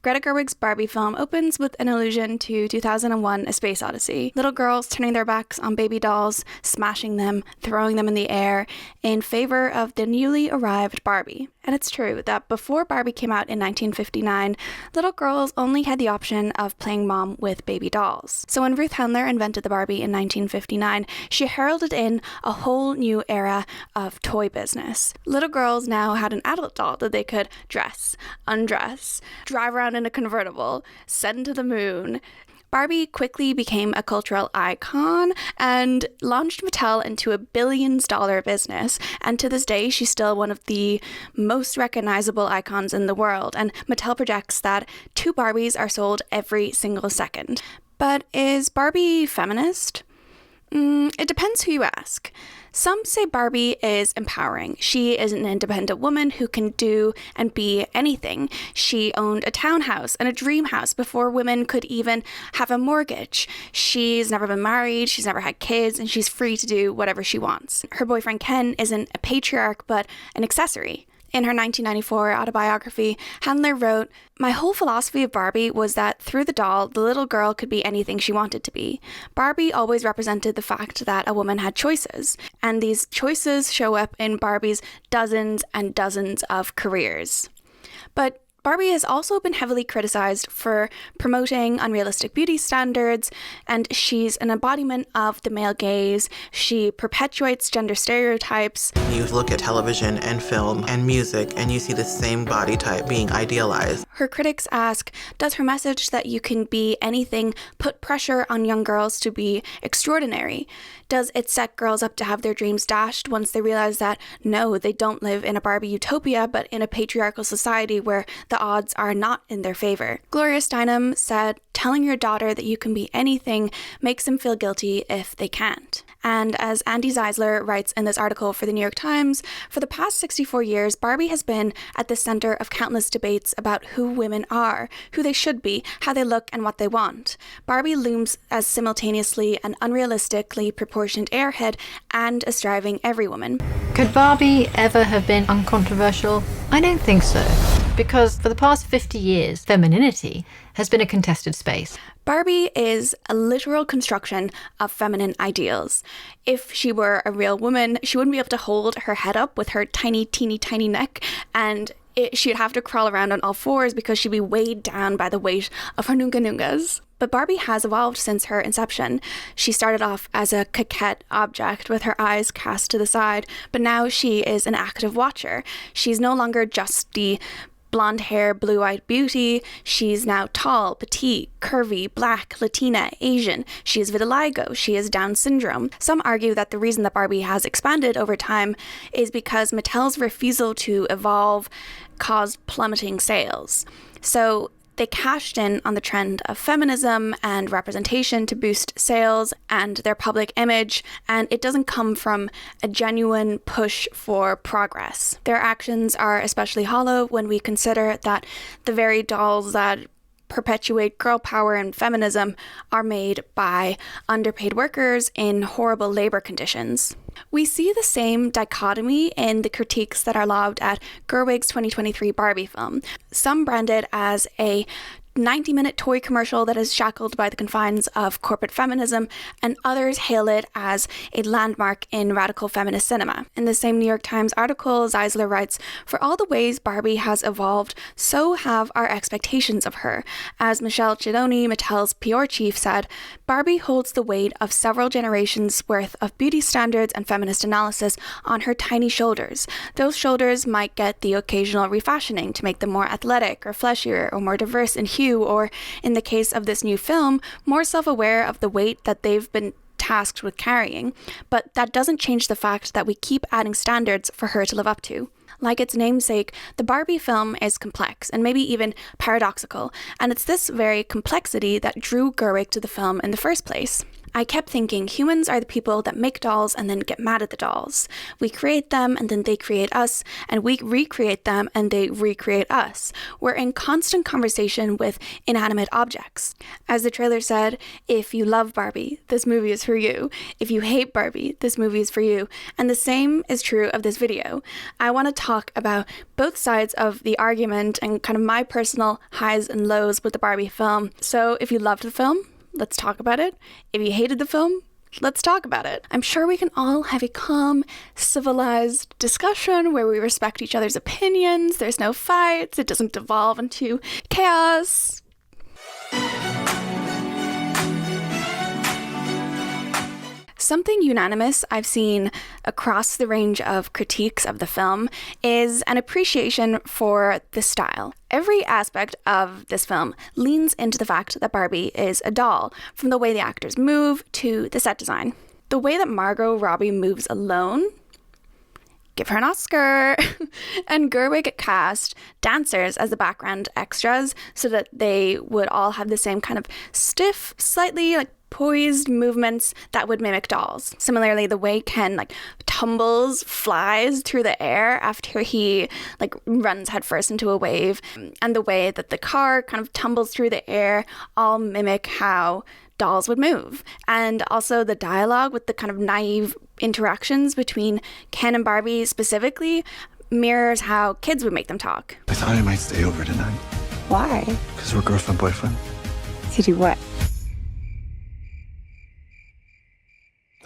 Greta Gerwig's Barbie film opens with an allusion to 2001: A Space Odyssey. Little girls turning their backs on baby dolls, smashing them, throwing them in the air, in favor of the newly arrived Barbie. And it's true that before Barbie came out in 1959, little girls only had the option of playing mom with baby dolls. So when Ruth Handler invented the Barbie in 1959, she heralded in a whole new era of toy business. Little girls now had an adult doll that they could dress, undress, drive around in a convertible, send to the moon. Barbie quickly became a cultural icon and launched Mattel into a billions-dollar business. And to this day, she's still one of the most recognizable icons in the world. And Mattel projects that 2 Barbies are sold every single second. But is Barbie feminist? It depends who you ask. Some say Barbie is empowering. She is an independent woman who can do and be anything. She owned a townhouse and a dream house before women could even have a mortgage. She's never been married, she's never had kids, and she's free to do whatever she wants. Her boyfriend Ken isn't a patriarch, but an accessory. In her 1994 autobiography, Handler wrote, "My whole philosophy of Barbie was that through the doll, the little girl could be anything she wanted to be. Barbie always represented the fact that a woman had choices, and these choices show up in Barbie's dozens and dozens of careers." But Barbie has also been heavily criticized for promoting unrealistic beauty standards, and she's an embodiment of the male gaze. She perpetuates gender stereotypes. You look at television and film and music, and you see the same body type being idealized. Her critics ask, does her message that you can be anything put pressure on young girls to be extraordinary? Does it set girls up to have their dreams dashed once they realize that, no, they don't live in a Barbie utopia, but in a patriarchal society where the odds are not in their favor? Gloria Steinem said, telling your daughter that you can be anything makes them feel guilty if they can't. And as Andy Zeisler writes in this article for the New York Times, for the past 64 years, Barbie has been at the center of countless debates about who women are, who they should be, how they look, and what they want. Barbie looms as simultaneously an unrealistically proportioned airhead and a striving everywoman. Could Barbie ever have been uncontroversial? I don't think so. Because for the past 50 years, femininity has been a contested space. Barbie is a literal construction of feminine ideals. If she were a real woman, she wouldn't be able to hold her head up with her tiny, teeny, tiny neck, and she'd have to crawl around on all fours because she'd be weighed down by the weight of her nunga-nungas. But Barbie has evolved since her inception. She started off as a coquette object with her eyes cast to the side, but now she is an active watcher. She's no longer just the blonde hair, blue-eyed beauty. She's now tall, petite, curvy, black, Latina, Asian. She has vitiligo. She has Down syndrome. Some argue that the reason that Barbie has expanded over time is because Mattel's refusal to evolve caused plummeting sales. So they cashed in on the trend of feminism and representation to boost sales and their public image, and it doesn't come from a genuine push for progress. Their actions are especially hollow when we consider that the very dolls that perpetuate girl power and feminism are made by underpaid workers in horrible labor conditions. We see the same dichotomy in the critiques that are lobbed at Gerwig's 2023 Barbie film. Some brand it as a 90-minute toy commercial that is shackled by the confines of corporate feminism, and others hail it as a landmark in radical feminist cinema. In the same New York Times article, Zeisler writes, "For all the ways Barbie has evolved, so have our expectations of her. As Michelle Chidoni, Mattel's PR chief, said, Barbie holds the weight of several generations' worth of beauty standards and feminist analysis on her tiny shoulders. Those shoulders might get the occasional refashioning to make them more athletic or fleshier or more diverse in hue, or, in the case of this new film, more self-aware of the weight that they've been tasked with carrying. But that doesn't change the fact that we keep adding standards for her to live up to." Like its namesake, the Barbie film is complex and maybe even paradoxical, and it's this very complexity that drew Gerwig to the film in the first place. I kept thinking humans are the people that make dolls and then get mad at the dolls. We create them and then they create us, and we recreate them and they recreate us. We're in constant conversation with inanimate objects. As the trailer said, if you love Barbie, this movie is for you. If you hate Barbie, this movie is for you. And the same is true of this video. I want to talk talk about both sides of the argument and kind of my personal highs and lows with the Barbie film. So if you loved the film, let's talk about it. If you hated the film, let's talk about it. I'm sure we can all have a calm, civilized discussion where we respect each other's opinions. There's no fights. It doesn't devolve into chaos. Something unanimous I've seen across the range of critiques of the film is an appreciation for the style. Every aspect of this film leans into the fact that Barbie is a doll, from the way the actors move to the set design. The way that Margot Robbie moves alone, give her an Oscar. And Gerwig cast dancers as the background extras so that they would all have the same kind of stiff, slightly poised movements that would mimic dolls. Similarly, the way Ken tumbles, flies through the air after he runs headfirst into a wave, and the way that the car kind of tumbles through the air all mimic how dolls would move. And also the dialogue with the kind of naive interactions between Ken and Barbie specifically mirrors how kids would make them talk. I thought I might stay over tonight. Why? Because we're girlfriend-boyfriend. To do what?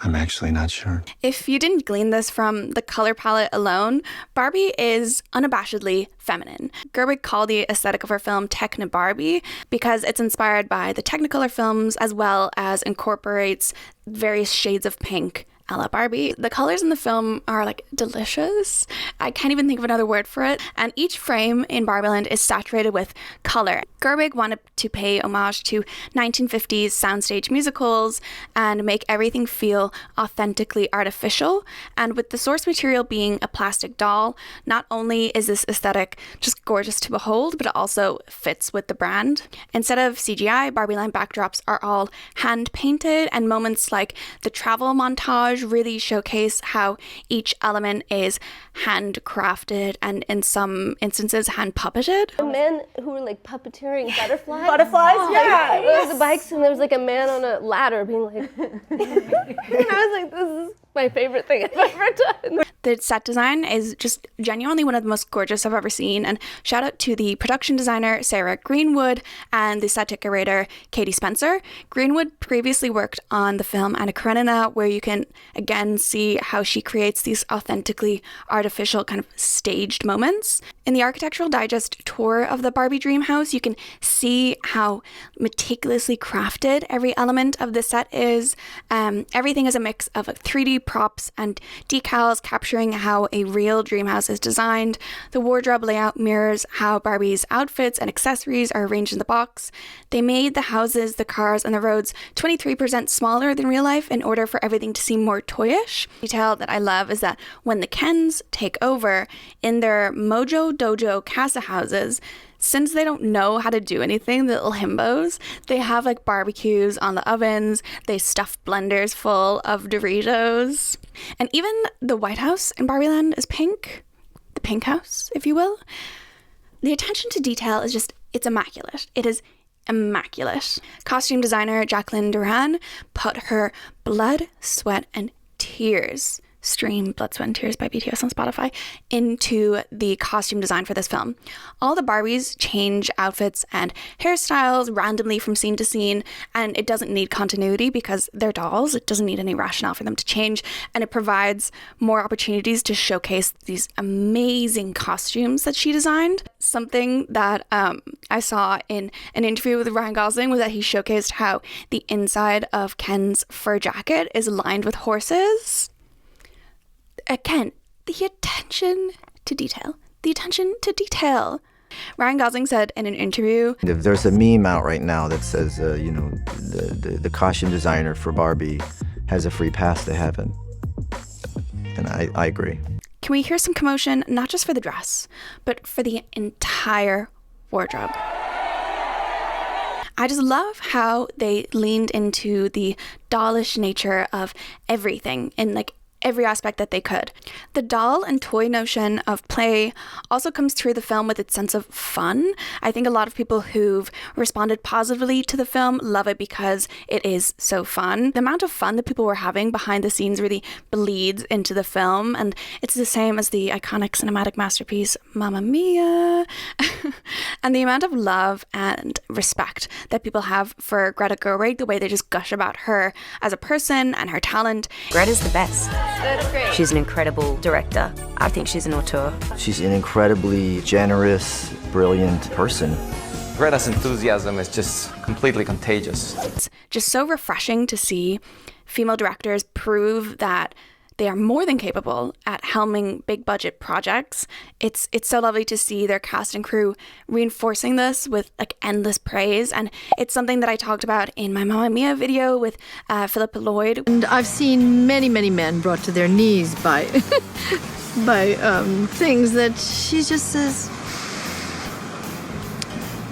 I'm actually not sure. If you didn't glean this from the color palette alone, Barbie is unabashedly feminine. Gerwig called the aesthetic of her film Techno Barbie because it's inspired by the Technicolor films as well as incorporates various shades of pink a la Barbie. The colors in the film are delicious. I can't even think of another word for it. And each frame in Barbieland is saturated with color. Gerwig wanted to pay homage to 1950s soundstage musicals and make everything feel authentically artificial. And with the source material being a plastic doll, not only is this aesthetic just gorgeous to behold, but it also fits with the brand. Instead of CGI, Barbieland backdrops are all hand painted, and moments like the travel montage really showcase how each element is handcrafted and in some instances hand puppeted. The men who were puppeteering butterflies. Butterflies, yeah. There was the bikes and there was a man on a ladder being and I was this is my favorite thing I've ever done. The set design is just genuinely one of the most gorgeous I've ever seen, and shout out to the production designer Sarah Greenwood and the set decorator Katie Spencer. Greenwood previously worked on the film Anna Karenina, where you can again see how she creates these authentically artificial kind of staged moments. In the Architectural Digest tour of the Barbie Dream House, you can see how meticulously crafted every element of the set is. Everything is a mix of 3D props and decals capturing how a real dream house is designed. The wardrobe layout mirrors how Barbie's outfits and accessories are arranged in the box. They made the houses, the cars, and the roads 23% smaller than real life in order for everything to seem more toyish. Detail that I love is that when the Kens take over in their Mojo Dojo casa houses, since they don't know how to do anything, the little himbos, they have barbecues on the ovens, they stuff blenders full of Doritos. And even the White House in Barbieland is pink, the pink house, if you will. The attention to detail is it's immaculate. It is immaculate. Costume designer Jacqueline Duran put her blood, sweat, and tears, stream Blood, Sweat, and Tears by BTS on Spotify, into the costume design for this film. All the Barbies change outfits and hairstyles randomly from scene to scene, and it doesn't need continuity because they're dolls. It doesn't need any rationale for them to change, and it provides more opportunities to showcase these amazing costumes that she designed. Something that I saw in an interview with Ryan Gosling was that he showcased how the inside of Ken's fur jacket is lined with horses. Again, the attention to detail. The attention to detail. Ryan Gosling said in an interview, There's a meme out right now that says, the costume designer for Barbie has a free pass to heaven. And I agree. Can we hear some commotion, not just for the dress, but for the entire wardrobe? I just love how they leaned into the dollish nature of everything in every aspect that they could. The doll and toy notion of play also comes through the film with its sense of fun. I think a lot of people who've responded positively to the film love it because it is so fun. The amount of fun that people were having behind the scenes really bleeds into the film, and it's the same as the iconic cinematic masterpiece Mamma Mia. And the amount of love and respect that people have for Greta Gerwig, the way they just gush about her as a person and her talent. Greta's the best. That's great. She's an incredible director. I think she's an auteur. She's an incredibly generous, brilliant person. Greta's enthusiasm is just completely contagious. It's just so refreshing to see female directors prove that they are more than capable at helming big budget projects. It's so lovely to see their cast and crew reinforcing this with like endless praise. And it's something that I talked about in my Mamma Mia video with Philippa Lloyd. And I've seen many, many men brought to their knees by things that she just says,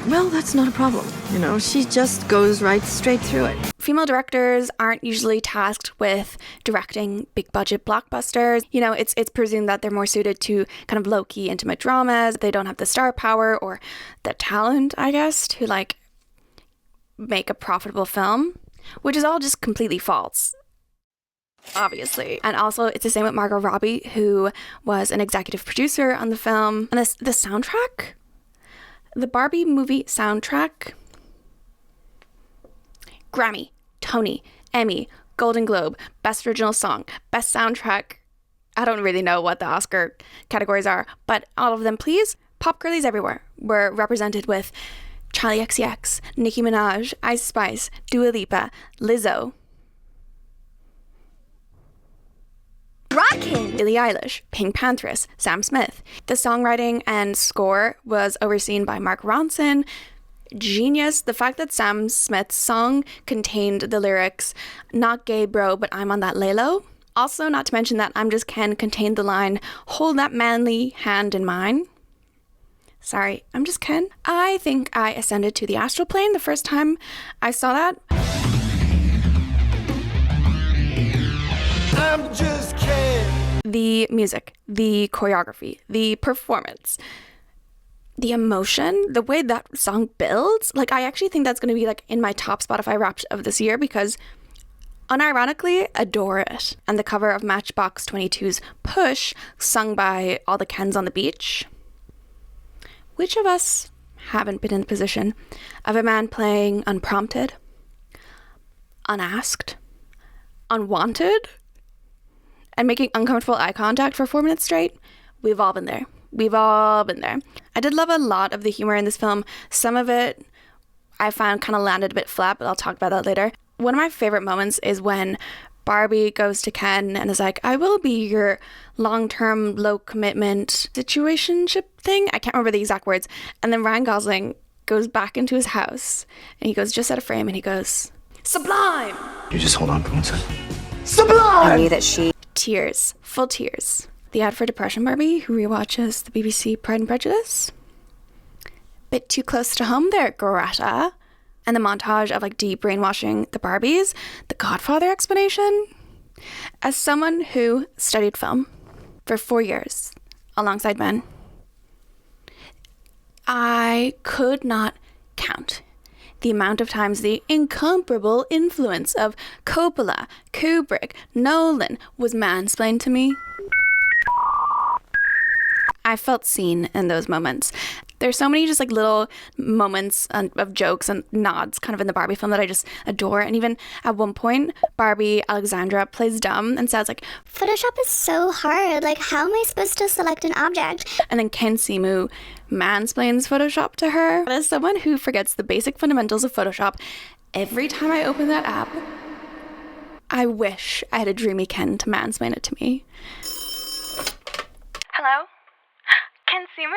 well, that's not a problem. You know, she just goes right straight through it. Female directors aren't usually tasked with directing big budget blockbusters. You know, it's presumed that they're more suited to kind of low-key intimate dramas. They don't have the star power or the talent, I guess, to like make a profitable film, which is all just completely false. Obviously. And also it's the same with Margot Robbie, who was an executive producer on the film. And the soundtrack, the Barbie movie soundtrack, Grammy, Tony, Emmy, Golden Globe, Best Original Song, Best Soundtrack. I don't really know what the Oscar categories are, but all of them, please. Pop girlies everywhere were represented with Charli XCX, Nicki Minaj, Ice Spice, Dua Lipa, Lizzo, Rockin'! Billie Eilish, Pink Panthers, Sam Smith. The songwriting and score was overseen by Mark Ronson. Genius. The fact that Sam Smith's song contained the lyrics, "Not gay bro, but I'm on that lay-low." Also, not to mention that I'm Just Ken contained the line, "Hold that manly hand in mine." Sorry, I'm Just Ken. I think I ascended to the astral plane the first time I saw that. I'm just Ken. The music, the choreography, the performance, the emotion, the way that song builds, like I actually think that's going to be like in my top Spotify Wrapped of this year because unironically adore it. And the cover of Matchbox 22's Push, sung by all the Kens on the beach. Which of us haven't been in the position of a man playing unprompted, unasked, unwanted, and making uncomfortable eye contact for 4 minutes straight? We've all been there. We've all been there. I did love a lot of the humor in this film. Some of it I found kind of landed a bit flat, but I'll talk about that later. One of my favorite moments is when Barbie goes to Ken and is like, "I will be your long-term, low-commitment situationship thing." I can't remember the exact words. And then Ryan Gosling goes back into his house and he goes just out of frame and he goes, "Sublime!" You just hold on for 1 second. Sublime! I knew that she... Tears. Full tears. The ad for Depression Barbie, who rewatches the BBC Pride and Prejudice. Bit too close to home there, Greta. And the montage of like deep brainwashing the Barbies. The Godfather explanation. As someone who studied film for 4 years alongside men, I could not count the amount of times the incomparable influence of Coppola, Kubrick, Nolan was mansplained to me. I felt seen in those moments. There's so many just like little moments of jokes and nods kind of in the Barbie film that I just adore. And even at one point, Barbie Alexandra plays dumb and says like, "Photoshop is so hard. Like, how am I supposed to select an object?" And then Ken Simu mansplains Photoshop to her. But as someone who forgets the basic fundamentals of Photoshop, every time I open that app, I wish I had a dreamy Ken to mansplain it to me. Hello? Ken Simu?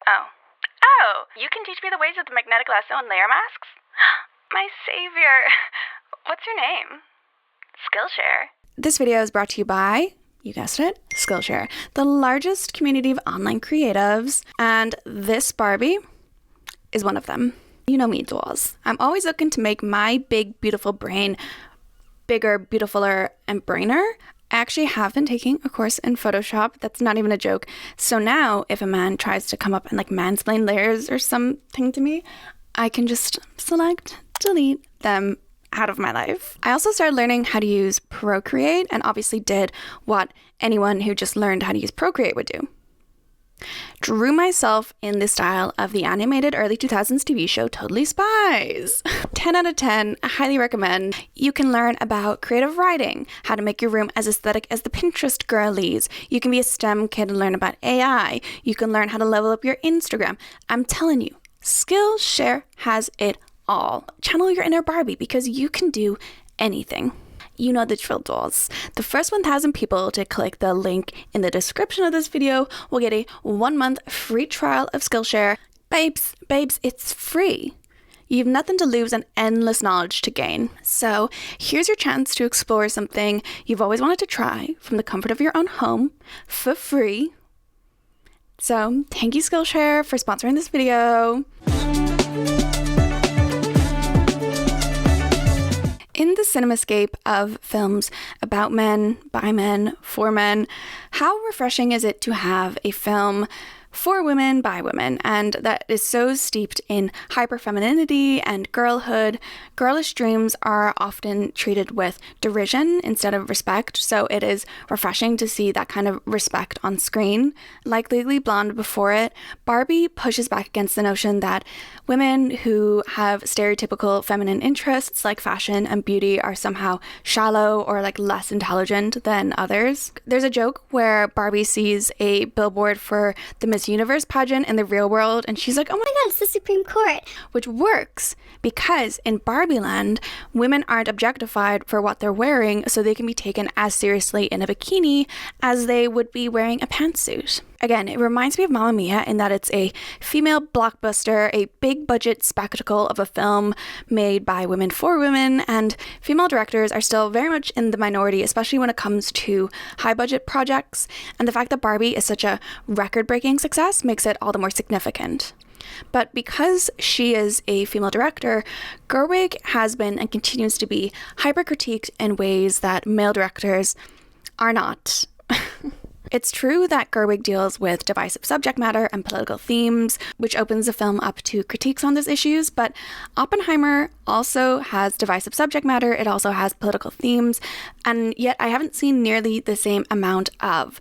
Oh, you can teach me the ways of the magnetic lasso and layer masks? My savior. What's your name? Skillshare. This video is brought to you by, you guessed it, Skillshare, the largest community of online creatives, and this Barbie is one of them. You know me, dolls. I'm always looking to make my big, beautiful brain bigger, beautifuler, and brainer. I actually have been taking a course in Photoshop. That's not even a joke. So now if a man tries to come up and like mansplain layers or something to me, I can just select, delete them out of my life. I also started learning how to use Procreate and obviously did what anyone who just learned how to use Procreate would do. Drew myself in the style of the animated early 2000s TV show Totally Spies. 10 out of 10, I highly recommend. You can learn about creative writing, how to make your room as aesthetic as the Pinterest girlies. You can be a STEM kid and learn about AI. You can learn how to level up your Instagram. I'm telling you, Skillshare has it all. Channel your inner Barbie because you can do anything. You know the drill, dolls. The first 1,000 people to click the link in the description of this video will get a 1-month free trial of Skillshare. Babes, it's free. You have nothing to lose and endless knowledge to gain. So here's your chance to explore something you've always wanted to try from the comfort of your own home for free. So thank you, Skillshare, for sponsoring this video. In the cinemascape of films about men, by men, for men, how refreshing is it to have a film for women, by women, and that is so steeped in hyper-femininity and girlhood. Girlish dreams are often treated with derision instead of respect, so it is refreshing to see that kind of respect on screen. Like Legally Blonde before it, Barbie pushes back against the notion that women who have stereotypical feminine interests like fashion and beauty are somehow shallow or like less intelligent than others. There's a joke where Barbie sees a billboard for the Miss Universe pageant in the real world and she's like, oh my god, it's the Supreme Court. Which works because in Barbie land, women aren't objectified for what they're wearing, so they can be taken as seriously in a bikini as they would be wearing a pantsuit. Again, it reminds me of Mamma Mia in that it's a female blockbuster, a big budget spectacle of a film made by women for women, and female directors are still very much in the minority, especially when it comes to high budget projects, and the fact that Barbie is such a record-breaking success makes it all the more significant. But because she is a female director, Gerwig has been and continues to be hyper-critiqued in ways that male directors are not. It's true that Gerwig deals with divisive subject matter and political themes, which opens the film up to critiques on those issues, but Oppenheimer also has divisive subject matter, it also has political themes, and yet I haven't seen nearly the same amount of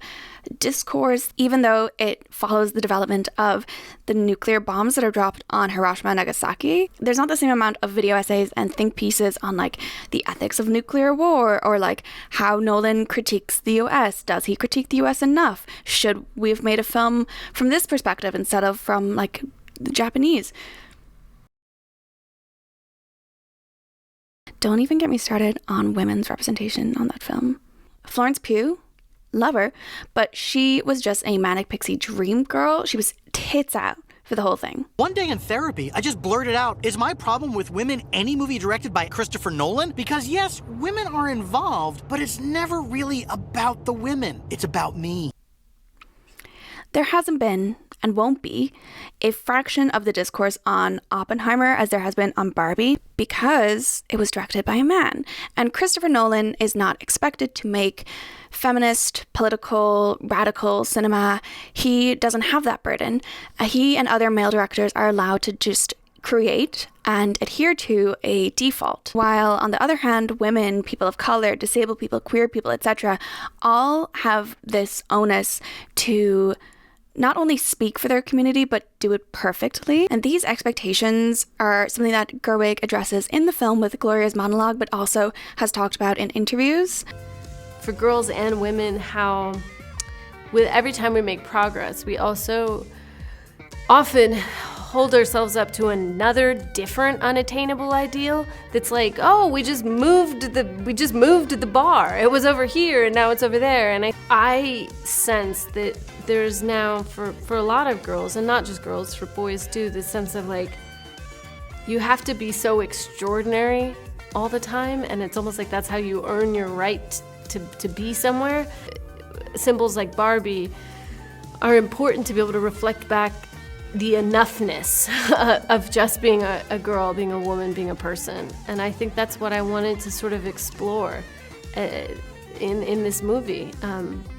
discourse, even though it follows the development of the nuclear bombs that are dropped on Hiroshima and Nagasaki. There's not the same amount of video essays and think pieces on like the ethics of nuclear war or like how Nolan critiques the US. Does he critique the US enough? Should we have made a film from this perspective instead of from like the Japanese? Don't even get me started on women's representation on that film. Florence Pugh, love her, but she was just a manic pixie dream girl. She was tits out for the whole thing. One day in therapy, I just blurted out, is my problem with women any movie directed by Christopher Nolan? Because yes, women are involved, but it's never really about the women. It's about me. There hasn't been, and won't be, a fraction of the discourse on Oppenheimer as there has been on Barbie because it was directed by a man. And Christopher Nolan is not expected to make feminist, political, radical cinema. He doesn't have that burden. He and other male directors are allowed to just create and adhere to a default. While on the other hand, women, people of color, disabled people, queer people, etc., all have this onus to not only speak for their community, but do it perfectly. And these expectations are something that Gerwig addresses in the film with Gloria's monologue, but also has talked about in interviews. For girls and women, how with every time we make progress, we also often hold ourselves up to another different unattainable ideal that's like, oh, we just moved the bar. It was over here and now it's over there. And I sense that there's now for a lot of girls, and not just girls, for boys too, the sense of like you have to be so extraordinary all the time, and it's almost like that's how you earn your right to be somewhere. Symbols like Barbie are important to be able to reflect back the enoughness of just being a girl, being a woman, being a person. And I think that's what I wanted to sort of explore. in this movie,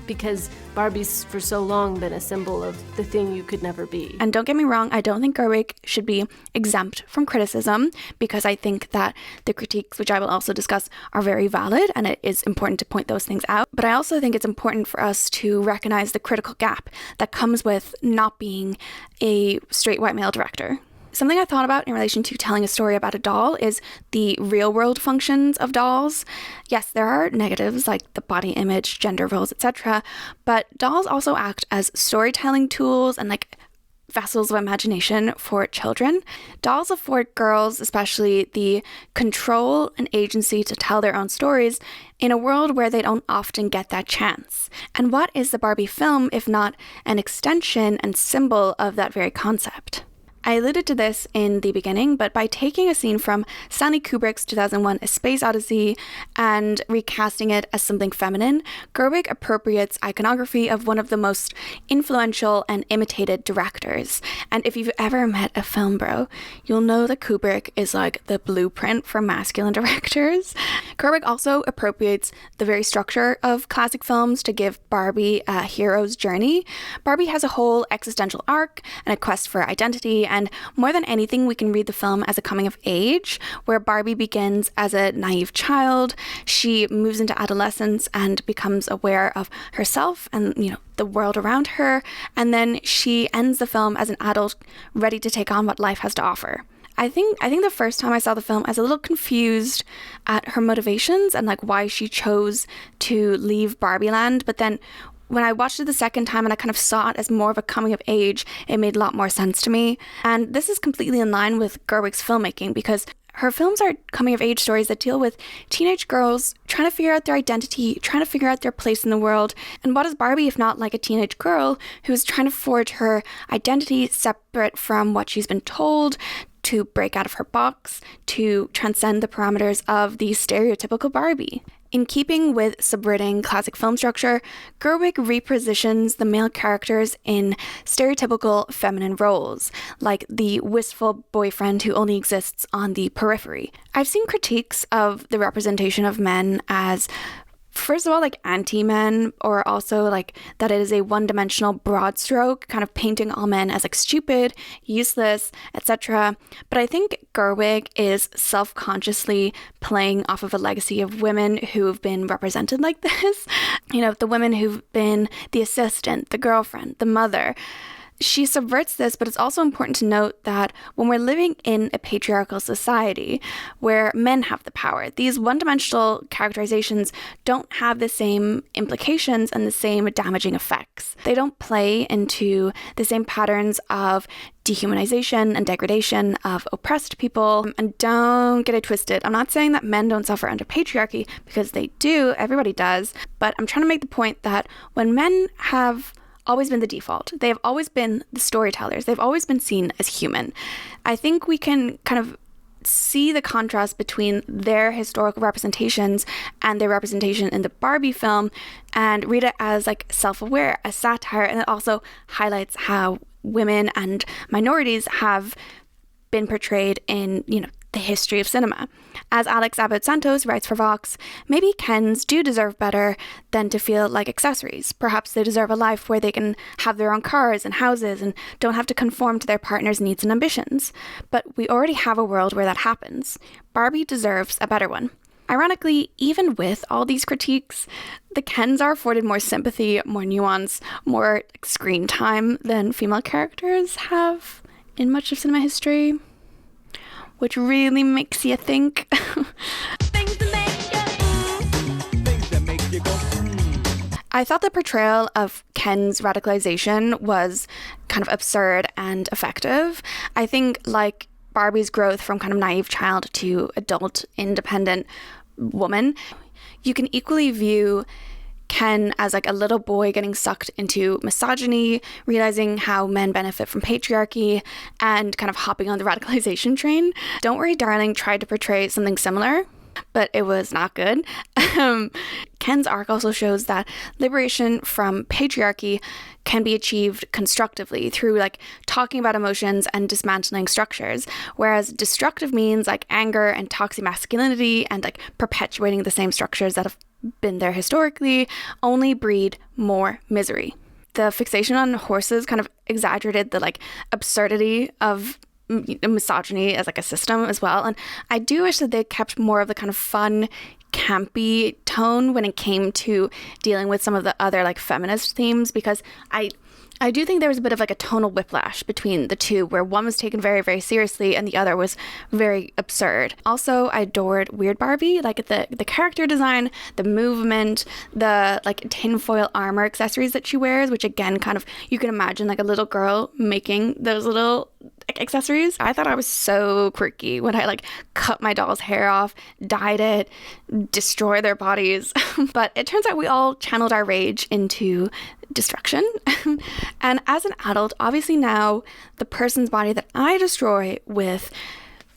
because Barbie's for so long been a symbol of the thing you could never be. And don't get me wrong, I don't think Gerwig should be exempt from criticism, because I think that the critiques, which I will also discuss, are very valid, and it is important to point those things out. But I also think it's important for us to recognize the critical gap that comes with not being a straight white male director. Something I thought about in relation to telling a story about a doll is the real world functions of dolls. Yes, there are negatives like the body image, gender roles, etc., but dolls also act as storytelling tools and like vessels of imagination for children. Dolls afford girls, especially, the control and agency to tell their own stories in a world where they don't often get that chance. And what is the Barbie film if not an extension and symbol of that very concept? I alluded to this in the beginning, but by taking a scene from Stanley Kubrick's 2001 A Space Odyssey and recasting it as something feminine, Gerwig appropriates iconography of one of the most influential and imitated directors. And if you've ever met a film bro, you'll know that Kubrick is like the blueprint for masculine directors. Gerwig also appropriates the very structure of classic films to give Barbie a hero's journey. Barbie has a whole existential arc and a quest for identity, and more than anything, we can read the film as a coming of age, where Barbie begins as a naive child. She moves into adolescence and becomes aware of herself and, the world around her. And then she ends the film as an adult, ready to take on what life has to offer. I think the first time I saw the film, I was a little confused at her motivations and like why she chose to leave Barbie Land. But then when I watched it the second time and I kind of saw it as more of a coming of age, it made a lot more sense to me. And this is completely in line with Gerwig's filmmaking, because her films are coming of age stories that deal with teenage girls trying to figure out their identity, trying to figure out their place in the world. And what is Barbie if not like a teenage girl who is trying to forge her identity separate from what she's been told, to break out of her box, to transcend the parameters of the stereotypical Barbie. In keeping with subverting classic film structure, Gerwig repositions the male characters in stereotypical feminine roles, like the wistful boyfriend who only exists on the periphery. I've seen critiques of the representation of men as, first of all, like anti-men, or also like that it is a one-dimensional broad stroke, kind of painting all men as like stupid, useless, etc. But I think Gerwig is self-consciously playing off of a legacy of women who've been represented like this. The women who've been the assistant, the girlfriend, the mother. She subverts this, but it's also important to note that when we're living in a patriarchal society where men have the power, these one-dimensional characterizations don't have the same implications and the same damaging effects. They don't play into the same patterns of dehumanization and degradation of oppressed people. And don't get it twisted. I'm not saying that men don't suffer under patriarchy, because they do. Everybody does. But I'm trying to make the point that when men have always been the default, they have always been the storytellers, they've always been seen as human. I think we can kind of see the contrast between their historical representations and their representation in the Barbie film and read it as like self-aware, as satire, and it also highlights how women and minorities have been portrayed in, the history of cinema. As Alex Abad-Santos writes for Vox, maybe Kens do deserve better than to feel like accessories. Perhaps they deserve a life where they can have their own cars and houses and don't have to conform to their partner's needs and ambitions. But we already have a world where that happens. Barbie deserves a better one. Ironically, even with all these critiques, the Kens are afforded more sympathy, more nuance, more screen time than female characters have in much of cinema history, which really makes you think. I thought the portrayal of Ken's radicalization was kind of absurd and effective. I think, like Barbie's growth from kind of naive child to adult, independent woman, you can equally view Ken as like a little boy getting sucked into misogyny, realizing how men benefit from patriarchy, and kind of hopping on the radicalization train. Don't Worry Darling tried to portray something similar. but it was not good. Ken's arc also shows that liberation from patriarchy can be achieved constructively through like talking about emotions and dismantling structures, whereas destructive means like anger and toxic masculinity and like perpetuating the same structures that have been there historically only breed more misery. The fixation on horses kind of exaggerated the like absurdity of misogyny as like a system as well, and I do wish that they kept more of the kind of fun, campy tone when it came to dealing with some of the other like feminist themes, because I do think there was a bit of like a tonal whiplash between the two, where one was taken very, very seriously and the other was very absurd. Also, I adored Weird Barbie, like the character design, the movement, the like tinfoil armor accessories that she wears, which again, kind of, you can imagine like a little girl making those little accessories. I thought I was so quirky when I like cut my doll's hair off, dyed it, destroy their bodies. But it turns out we all channeled our rage into destruction. And as an adult, obviously now the person's body that I destroy with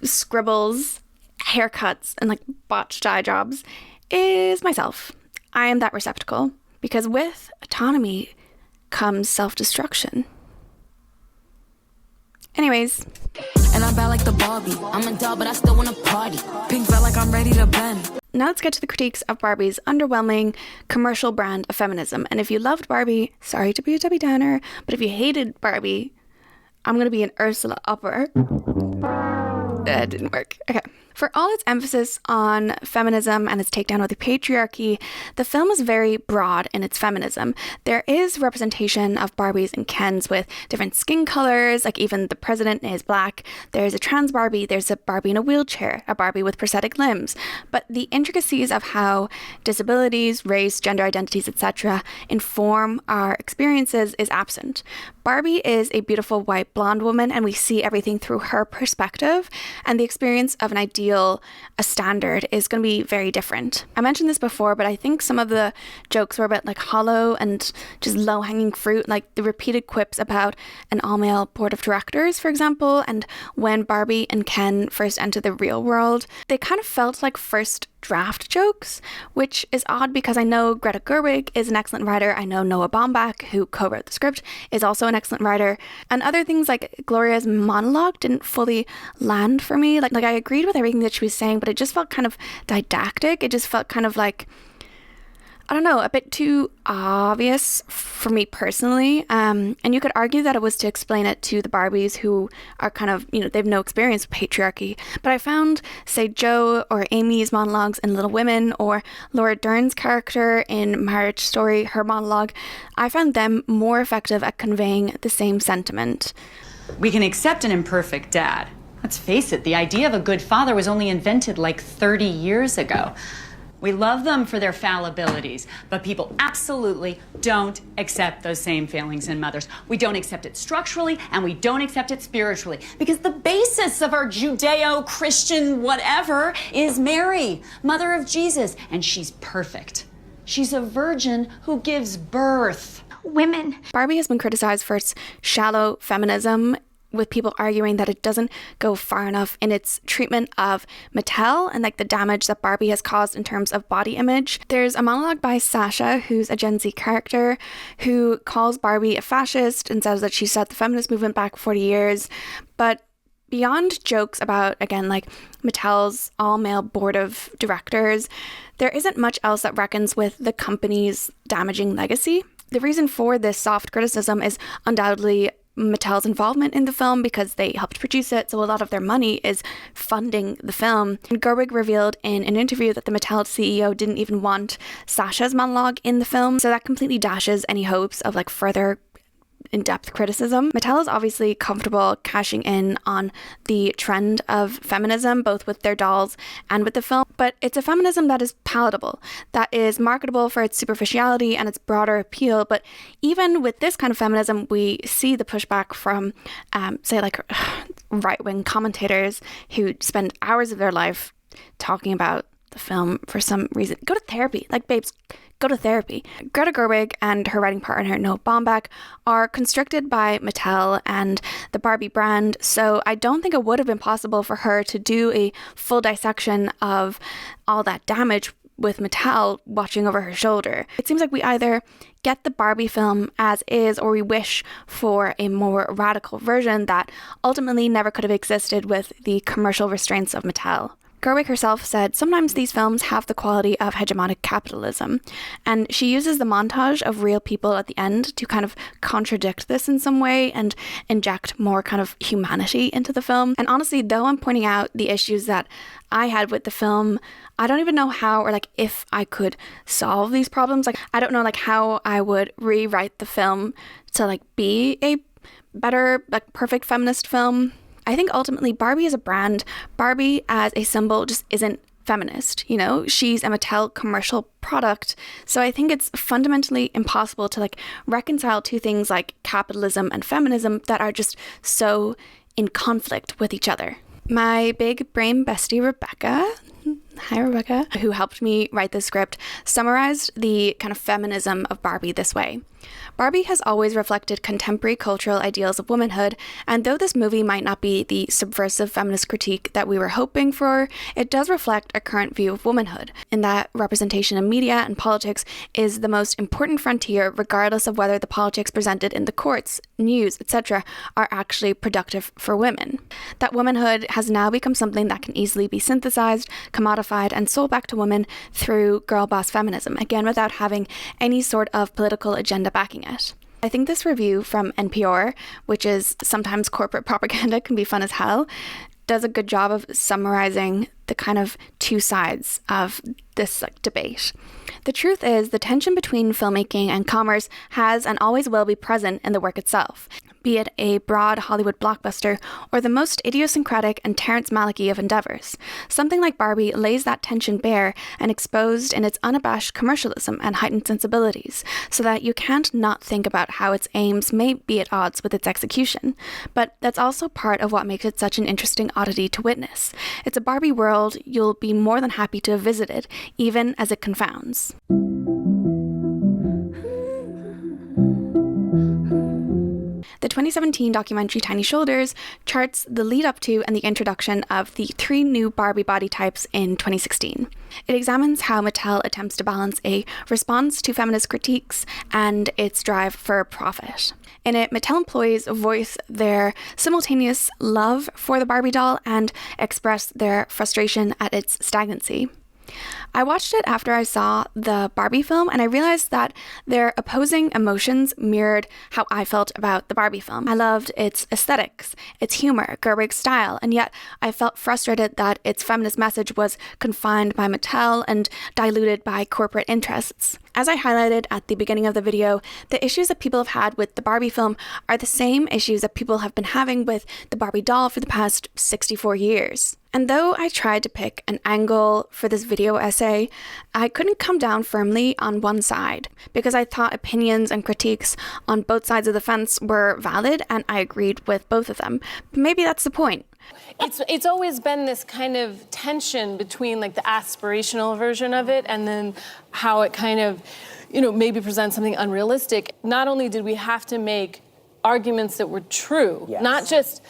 scribbles, haircuts, and like botched eye jobs is myself. I am that receptacle, because with autonomy comes self-destruction. Anyways. And I'm bad like the Barbie. I'm a doll, but I still wanna party. Pink felt like I'm ready to bend. Now let's get to the critiques of Barbie's underwhelming commercial brand of feminism. And if you loved Barbie, sorry to be a Debbie Downer, but if you hated Barbie, I'm going to be an Ursula Upper. That didn't work. Okay. For all its emphasis on feminism and its takedown of the patriarchy, the film is very broad in its feminism. There is representation of Barbies and Kens with different skin colors, like even the president is black. There's a trans Barbie, there's a Barbie in a wheelchair, a Barbie with prosthetic limbs. But the intricacies of how disabilities, race, gender identities, etc. inform our experiences is absent. Barbie is a beautiful white blonde woman, and we see everything through her perspective, and the experience of an ideal, a standard, is going to be very different. I mentioned this before, but I think some of the jokes were a bit like hollow and just low-hanging fruit, like the repeated quips about an all-male board of directors, for example, and when Barbie and Ken first enter the real world, they kind of felt like first draft jokes, which is odd because I know Greta Gerwig is an excellent writer. I know Noah Baumbach, who co-wrote the script, is also an excellent writer. And other things like Gloria's monologue didn't fully land for me. Like I agreed with everything that she was saying, but it just felt kind of didactic. It just felt kind of like, I don't know, a bit too obvious for me personally. And you could argue that it was to explain it to the Barbies who are kind of, they have no experience with patriarchy. But I found, say, Jo or Amy's monologues in Little Women, or Laura Dern's character in Marriage Story, her monologue, I found them more effective at conveying the same sentiment. We can accept an imperfect dad. Let's face it, the idea of a good father was only invented like 30 years ago. We love them for their fallibilities, but people absolutely don't accept those same failings in mothers. We don't accept it structurally, and we don't accept it spiritually, because the basis of our Judeo-Christian whatever is Mary, mother of Jesus, and she's perfect. She's a virgin who gives birth. Women. Barbie has been criticized for its shallow feminism, with people arguing that it doesn't go far enough in its treatment of Mattel and like the damage that Barbie has caused in terms of body image. There's a monologue by Sasha, who's a Gen Z character, who calls Barbie a fascist and says that she set the feminist movement back 40 years. But beyond jokes about, again, like Mattel's all-male board of directors, there isn't much else that reckons with the company's damaging legacy. The reason for this soft criticism is undoubtedly Mattel's involvement in the film, because they helped produce it, so a lot of their money is funding the film. And Gerwig revealed in an interview that the Mattel CEO didn't even want Sasha's monologue in the film, so that completely dashes any hopes of like further in-depth criticism. Mattel is obviously comfortable cashing in on the trend of feminism, both with their dolls and with the film, but it's a feminism that is palatable, that is marketable for its superficiality and its broader appeal. But even with this kind of feminism, we see the pushback from, say, like right-wing commentators who spend hours of their life talking about the film for some reason. Go to therapy. Like, babes, go to therapy. Greta Gerwig and her writing partner, Noah Baumbach, are constricted by Mattel and the Barbie brand, so I don't think it would have been possible for her to do a full dissection of all that damage with Mattel watching over her shoulder. It seems like we either get the Barbie film as is, or we wish for a more radical version that ultimately never could have existed with the commercial restraints of Mattel. Gerwig herself said, sometimes these films have the quality of hegemonic capitalism, and she uses the montage of real people at the end to kind of contradict this in some way and inject more kind of humanity into the film. And honestly, though I'm pointing out the issues that I had with the film, I don't even know how or like if I could solve these problems. Like, I don't know like how I would rewrite the film to like be a better, like perfect feminist film. I think ultimately Barbie as a brand, Barbie as a symbol just isn't feminist, you know? She's a Mattel commercial product. So I think it's fundamentally impossible to like reconcile two things like capitalism and feminism that are just so in conflict with each other. My big brain bestie, Rebecca, hi Rebecca, who helped me write the script, summarized the kind of feminism of Barbie this way. Barbie has always reflected contemporary cultural ideals of womanhood, and though this movie might not be the subversive feminist critique that we were hoping for, it does reflect a current view of womanhood, in that representation in media and politics is the most important frontier, regardless of whether the politics presented in the courts, news, etc. are actually productive for women. That womanhood has now become something that can easily be synthesized, commodified, and sold back to women through girl boss feminism, again without having any sort of political agenda backing it. I think this review from NPR, which is sometimes corporate propaganda, can be fun as hell, does a good job of summarizing the kind of two sides of this debate. The truth is, the tension between filmmaking and commerce has and always will be present in the work itself, be it a broad Hollywood blockbuster or the most idiosyncratic and Terrence Malick-y of endeavors. Something like Barbie lays that tension bare and exposed in its unabashed commercialism and heightened sensibilities, so that you can't not think about how its aims may be at odds with its execution. But that's also part of what makes it such an interesting oddity to witness. It's a Barbie world you'll be more than happy to have visited, even as it confounds. The 2017 documentary Tiny Shoulders charts the lead up to and the introduction of the 3 new Barbie body types in 2016. It examines how Mattel attempts to balance a response to feminist critiques and its drive for profit. In it, Mattel employees voice their simultaneous love for the Barbie doll and express their frustration at its stagnancy. I watched it after I saw the Barbie film, and I realized that their opposing emotions mirrored how I felt about the Barbie film. I loved its aesthetics, its humor, Gerwig's style, and yet I felt frustrated that its feminist message was confined by Mattel and diluted by corporate interests. As I highlighted at the beginning of the video, the issues that people have had with the Barbie film are the same issues that people have been having with the Barbie doll for the past 64 years. And though I tried to pick an angle for this video essay, I couldn't come down firmly on one side, because I thought opinions and critiques on both sides of the fence were valid, and I agreed with both of them. But maybe that's the point. It's always been this kind of tension between like the aspirational version of it and then how it kind of, maybe presents something unrealistic. Not only did we have to make arguments that were true, yes. not just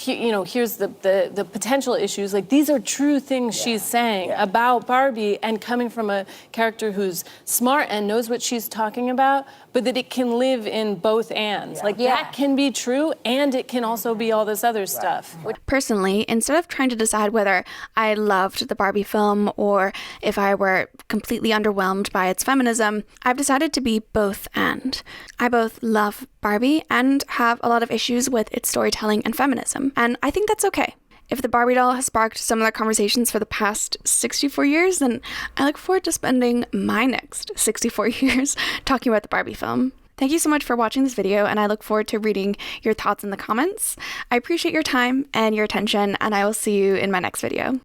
here's the potential issues, like these are true things she's saying about Barbie, and coming from a character who's smart and knows what she's talking about, but that it can live in both ands. That can be true, and it can also be all this other stuff. Personally, instead of trying to decide whether I loved the Barbie film or if I were completely underwhelmed by its feminism, I've decided to be both and. I both love Barbie and have a lot of issues with its storytelling and feminism, and I think that's okay. If the Barbie doll has sparked similar conversations for the past 64 years, then I look forward to spending my next 64 years talking about the Barbie film. Thank you so much for watching this video, and I look forward to reading your thoughts in the comments. I appreciate your time and your attention, and I will see you in my next video.